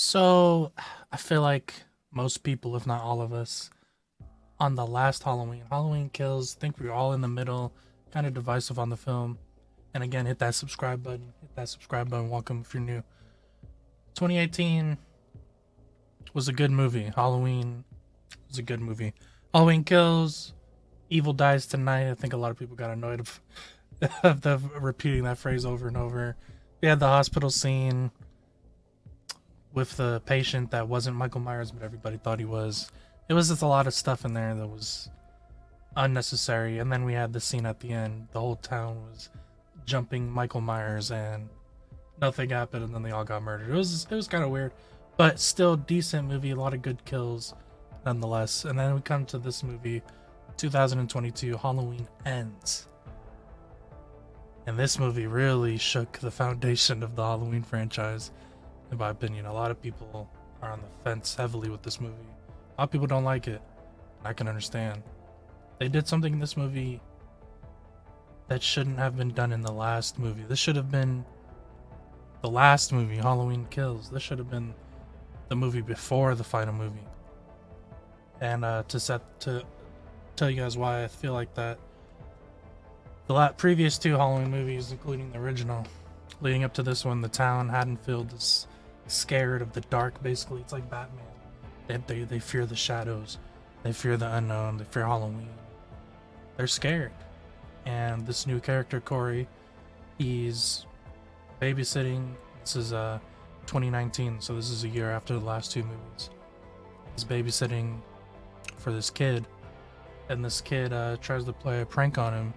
So, I feel like most people, if not all of us, on the last Halloween Kills, think we were all in the middle, kind of divisive on the film. And again, hit that subscribe button. Hit that subscribe button. Welcome if you're new. 2018 was a good movie. Halloween was a good movie. Halloween Kills, Evil Dies Tonight. I think a lot of people got annoyed of the repeating that phrase over and over. We had the hospital scene with the patient that wasn't Michael Myers, but everybody thought he was. It was just a lot of stuff in there that was unnecessary. And then we had the scene at the end. The whole town was jumping Michael Myers, and nothing happened, and then they all got murdered. It was kind of weird, but still decent movie. A lot of good kills, nonetheless. And then we come to this movie, 2022, Halloween Ends. And this movie really shook the foundation of the Halloween franchise, in my opinion. A lot of people are on the fence heavily with this movie. A lot of people don't like it. I can understand. They did something in this movie that shouldn't have been done in the last movie. This should have been the last movie, Halloween Kills. This should have been the movie before the final movie. And to tell you guys why I feel like that, the previous two Halloween movies, including the original, leading up to this one, the town Haddonfield is scared of the dark. Basically, it's like Batman. They fear the shadows, they fear the unknown, they fear Halloween. They're scared. And this new character, Corey, he's babysitting. This is 2019, so this is a year after the last two movies. He's babysitting for this kid, and this kid tries to play a prank on him.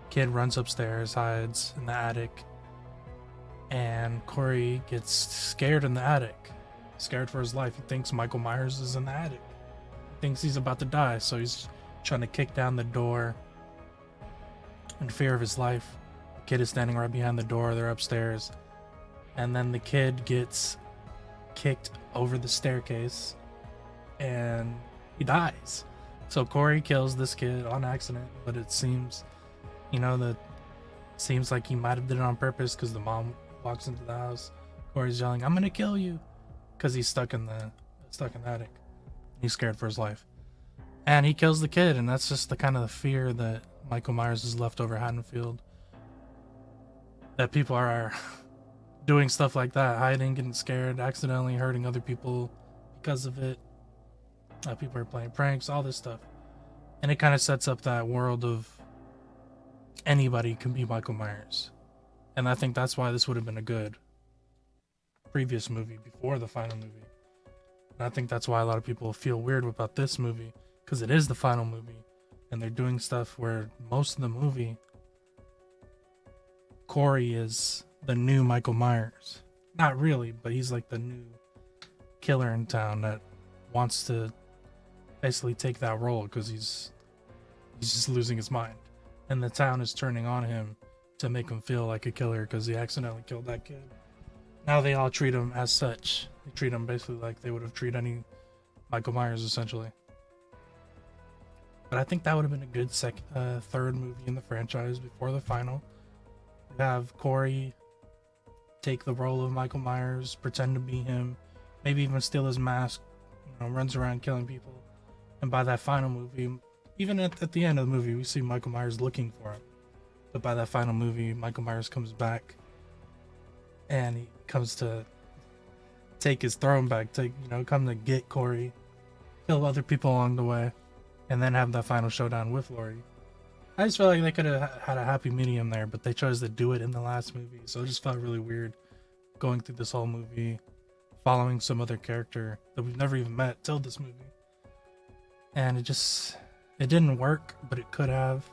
Kid runs upstairs, hides in the attic, and Corey gets scared in the attic, scared for his life. He thinks Michael Myers is in the attic. He thinks he's about to die, so he's trying to kick down the door in fear of his life. The kid is standing right behind the door. They're upstairs, and then the kid gets kicked over the staircase, and he dies. So Corey kills this kid on accident, but it seems, seems like he might have did it on purpose, because the mom walks into the house. Corey's yelling, "I'm gonna kill you," because he's stuck in the attic. He's scared for his life, and he kills the kid. And that's just the kind of the fear that Michael Myers has left over Haddonfield, that people are doing stuff like that, hiding, getting scared, accidentally hurting other people because of it. People are playing pranks, all this stuff. And it kind of sets up that world of anybody can be Michael Myers. And I think that's why this would have been a good previous movie before the final movie. And I think that's why a lot of people feel weird about this movie, because it is the final movie, and they're doing stuff where most of the movie, Corey is the new Michael Myers. Not really, but he's like the new killer in town that wants to basically take that role, because he's just losing his mind, and the town is turning on him to make him feel like a killer because he accidentally killed that kid. Now they all treat him as such. They treat him basically like they would have treated any Michael Myers, essentially. But I think that would have been a good third movie in the franchise before the final. You have Corey take the role of Michael Myers, pretend to be him, maybe even steal his mask, runs around killing people. And by that final movie, even at the end of the movie, we see Michael Myers looking for him. But by that final movie, Michael Myers comes back, and he comes to take his throne back, come to get Corey, kill other people along the way, and then have that final showdown with Laurie. I just feel like they could have had a happy medium there, but they chose to do it in the last movie, so it just felt really weird going through this whole movie, following some other character that we've never even met till this movie. And it didn't work, but it could have.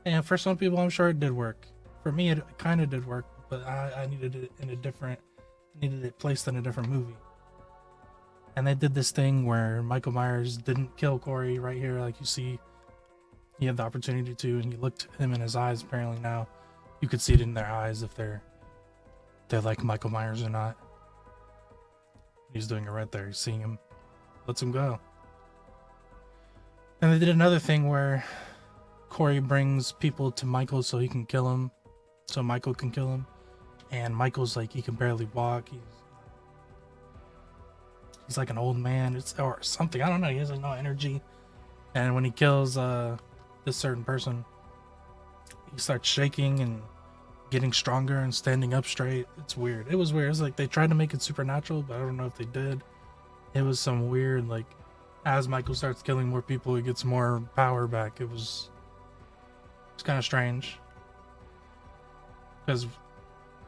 And for some people, I'm sure it did work. For me, it kind of did work, but I needed it needed it placed in a different movie. And they did this thing where Michael Myers didn't kill Corey right here, like you see. He had the opportunity to, and he looked him in his eyes. Apparently now, you could see it in their eyes if they're like Michael Myers or not. He's doing it right there. He's seeing him, lets him go. And they did another thing where Corey brings people to Michael so he can kill him, so Michael can kill him. And Michael's like, he can barely walk. he's like an old man, or something. I don't know. He has like no energy, and when he kills this certain person, he starts shaking and getting stronger and standing up straight. It's weird. It was weird. It's like they tried to make it supernatural, but I don't know if they did. It was some weird, like, as Michael starts killing more people, he gets more power back. It's kind of strange. Because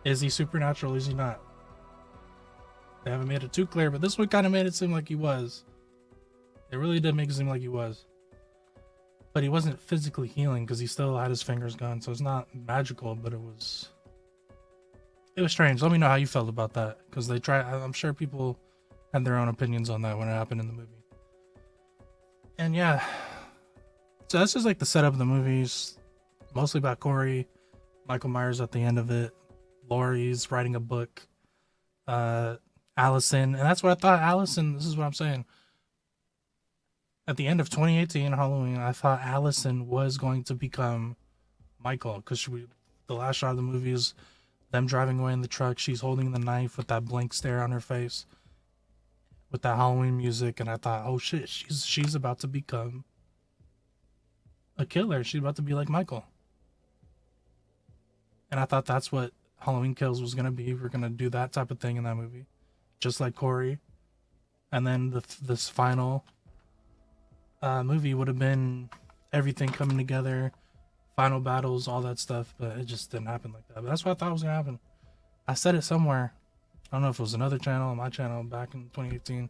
is he supernatural? Is he not? They haven't made it too clear, but this one kind of made it seem like he was. It really did make it seem like he was. But he wasn't physically healing because he still had his fingers gone, so it's not magical, but it was strange. Let me know how you felt about that, because I'm sure people had their own opinions on that when it happened in the movie. And yeah, so that's just like the setup of the movies, mostly about Corey, Michael Myers at the end of it, Laurie's writing a book, Allison, and that's what I thought. Allison, this is what I'm saying. At the end of 2018 Halloween, I thought Allison was going to become Michael, because the last shot of the movie is them driving away in the truck. She's holding the knife with that blank stare on her face, with that Halloween music, and I thought, oh shit, she's about to become a killer. She's about to be like Michael. And I thought that's what Halloween Kills was gonna be. We're gonna do that type of thing in that movie, just like Corey. And then this final movie would have been everything coming together, final battles, all that stuff. But it just didn't happen like that. But that's what I thought was gonna happen. I said it somewhere. I don't know if it was another channel or my channel back in 2018.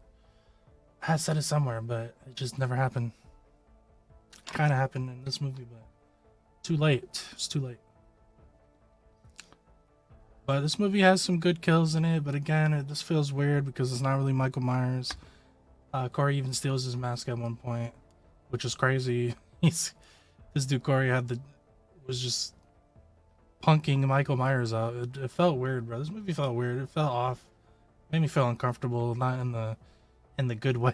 I had said it somewhere, but it just never happened. Kind of happened in this movie, but too late. It's too late. But this movie has some good kills in it, but again, it just feels weird because it's not really Michael Myers. Corey even steals his mask at one point, which is crazy. This dude Corey was just punking Michael Myers out. It felt weird, bro. This movie felt weird. It felt off. Made me feel uncomfortable, not in the good way.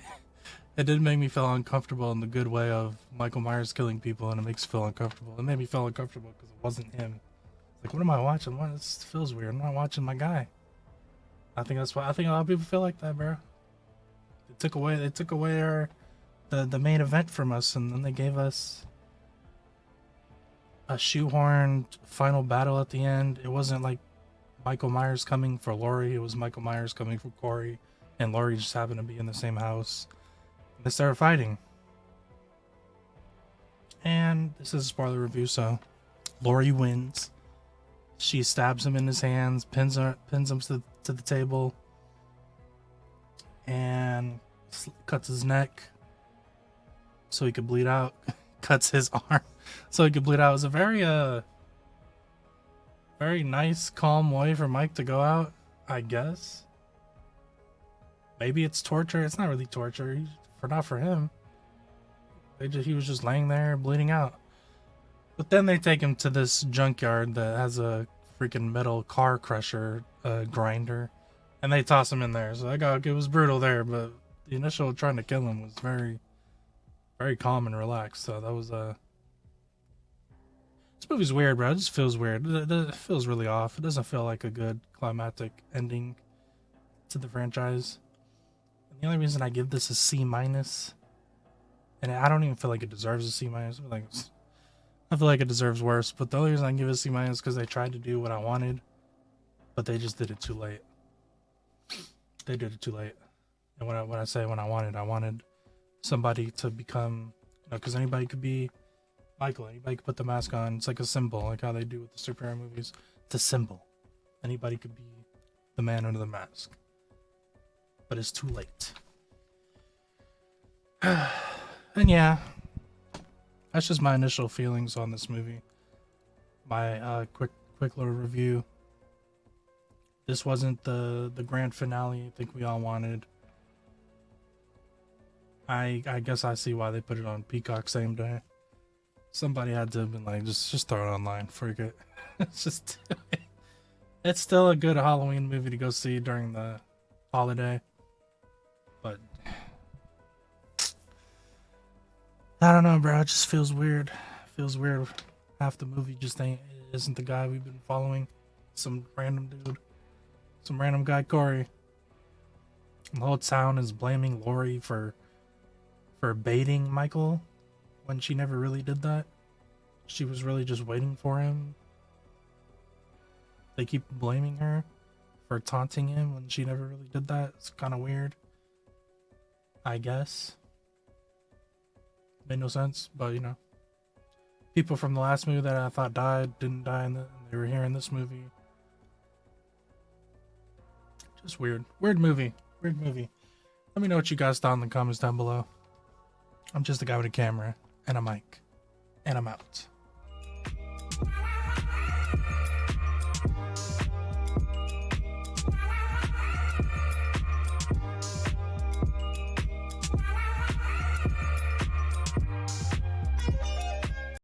It did make me feel uncomfortable in the good way of Michael Myers killing people, and it makes you feel uncomfortable. It made me feel uncomfortable because it wasn't him. Like, what am I watching? This feels weird. I'm not watching my guy. I think that's why. I think a lot of people feel like that, bro. They took away the main event from us, and then they gave us a shoehorned final battle at the end. It wasn't like Michael Myers coming for Laurie. It was Michael Myers coming for Corey, and Laurie just happened to be in the same house. And they started fighting. And this is a spoiler review, so Laurie wins. She stabs him in his hands, pins him to the table, and cuts his neck so he could bleed out. Cuts his arm so he could bleed out. It was a very nice, calm way for Mike to go out, I guess. Maybe it's torture. It's not really torture, not for him. He was just laying there bleeding out. But then they take him to this junkyard that has a freaking metal car crusher grinder, and they toss him in there. So it was brutal there, but the initial trying to kill him was very, very calm and relaxed. So that was this movie's weird, bro. It just feels weird. It feels really off. It doesn't feel like a good climactic ending to the franchise. And the only reason I give this a C-, and I don't even feel like it deserves a C-. I feel like it deserves worse, but the only reason I give it a C- is because they tried to do what I wanted, but they just did it too late. They did it too late. And when I say when I wanted somebody to become, because anybody could be Michael. Anybody could put the mask on. It's like a symbol, like how they do with the superhero movies. It's a symbol. Anybody could be the man under the mask. But it's too late. And yeah, that's just my initial feelings on this movie. My quick little review. This wasn't the grand finale I think we all wanted. I guess I see why they put it on Peacock same day. Somebody had to have been like, just throw it online. Forget it. It's still a good Halloween movie to go see during the holiday. But I don't know, bro. It just feels weird. Feels weird. Half the movie just isn't the guy we've been following. Some random dude. Some random guy, Corey. The whole town is blaming Lori for baiting Michael when she never really did that. She was really just waiting for him. They keep blaming her for taunting him when she never really did that. It's kind of weird, I guess. Made no sense, but you know, people from the last movie that I thought died didn't die, and they were here in this movie. Just weird. Weird movie. Weird movie. Let me know what you guys thought in the comments down below. I'm just a guy with a camera and a mic, and I'm out.